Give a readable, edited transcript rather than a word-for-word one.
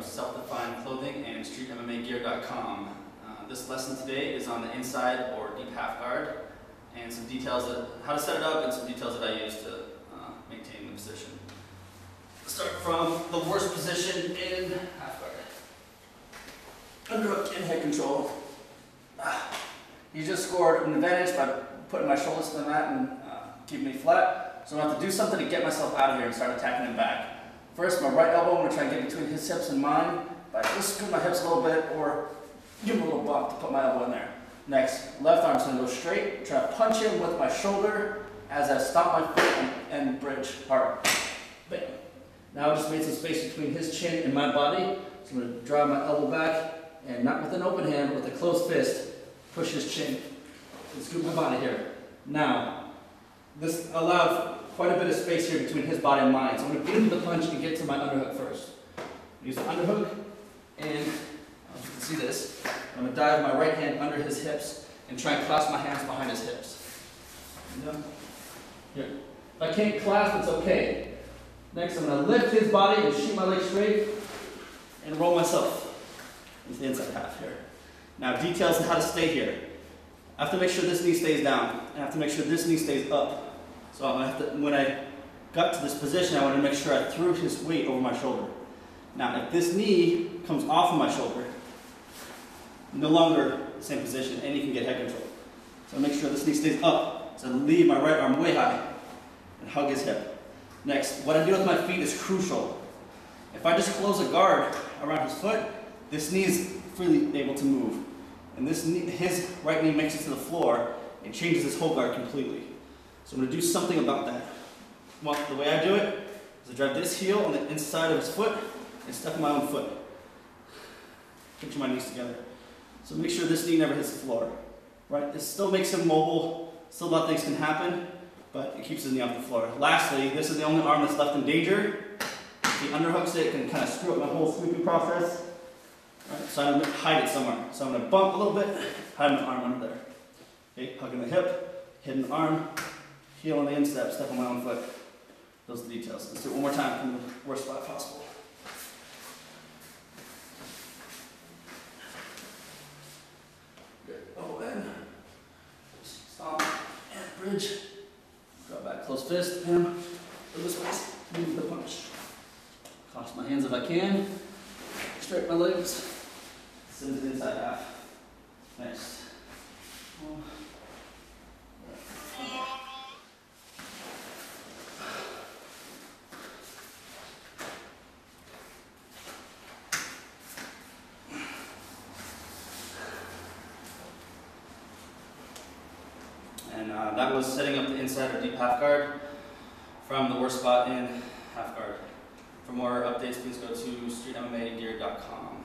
Self-Defined Clothing and StreetMMAgear.com. This lesson today is on the inside or deep half guard and some details of how to set it up and some details that I use to maintain the position. Let's start from the worst position in half guard. Underhook and head control. He just scored an advantage by putting my shoulders to the mat and keeping me flat. So I have to do something to get myself out of here and start attacking him back. First, my right elbow, I'm going to try and get between his hips and mine, but I just scoot my hips a little bit or give him a little bump to put my elbow in there. Next, left arm's going to go straight, try to punch him with my shoulder as I stop my foot and bridge hard. Bam. Now I just made some space between his chin and my body, so I'm going to drive my elbow back and not with an open hand, but with a closed fist, push his chin and scoop my body here. Now, this allowed quite a bit of space here between his body and mine, so I'm going to beat him with the punch and get to my underhook first. Use the underhook, and you can see this. I'm going to dive my right hand under his hips and try and clasp my hands behind his hips. Here. If I can't clasp, it's okay. Next, I'm going to lift his body and shoot my leg straight and roll myself into the inside half here. Now, details on how to stay here. I have to make sure this knee stays down, and I have to make sure this knee stays up. So I'm gonna have to, when I got to this position, I want to make sure I threw his weight over my shoulder. Now, if this knee comes off of my shoulder, no longer the same position, and you can get head control. So make sure this knee stays up. So I leave my right arm way high and hug his hip. Next, what I do with my feet is crucial. If I just close a guard around his foot, this knee is freely able to move. And this knee, his right knee makes it to the floor and changes his whole guard completely. So I'm going to do something about that. Well, the way I do it is I drive this heel on the inside of his foot and step on my own foot. Picture my knees together. So make sure this knee never hits the floor. Right? This still makes him mobile, still a lot of things can happen, but it keeps his knee off the floor. Lastly, this is the only arm that's left in danger. If he underhooks it, it can kind of screw up my whole sweeping process. Right? So I'm going to hide it somewhere. So I'm going to bump a little bit, hide my arm under there. Okay, hugging the hip, hitting the arm, heel on the instep, step on my own foot. Those are the details. Let's do it one more time from the worst spot possible. Good. Elbow in. Stomp and bridge. Drop back, close fist, and go this way. Move the punch. Cross my hands if I can. Straighten my legs. Send to the inside half. Next. And that was setting up the inside or deep half guard from the worst spot in half guard. For more updates, please go to StreetMMAgear.com.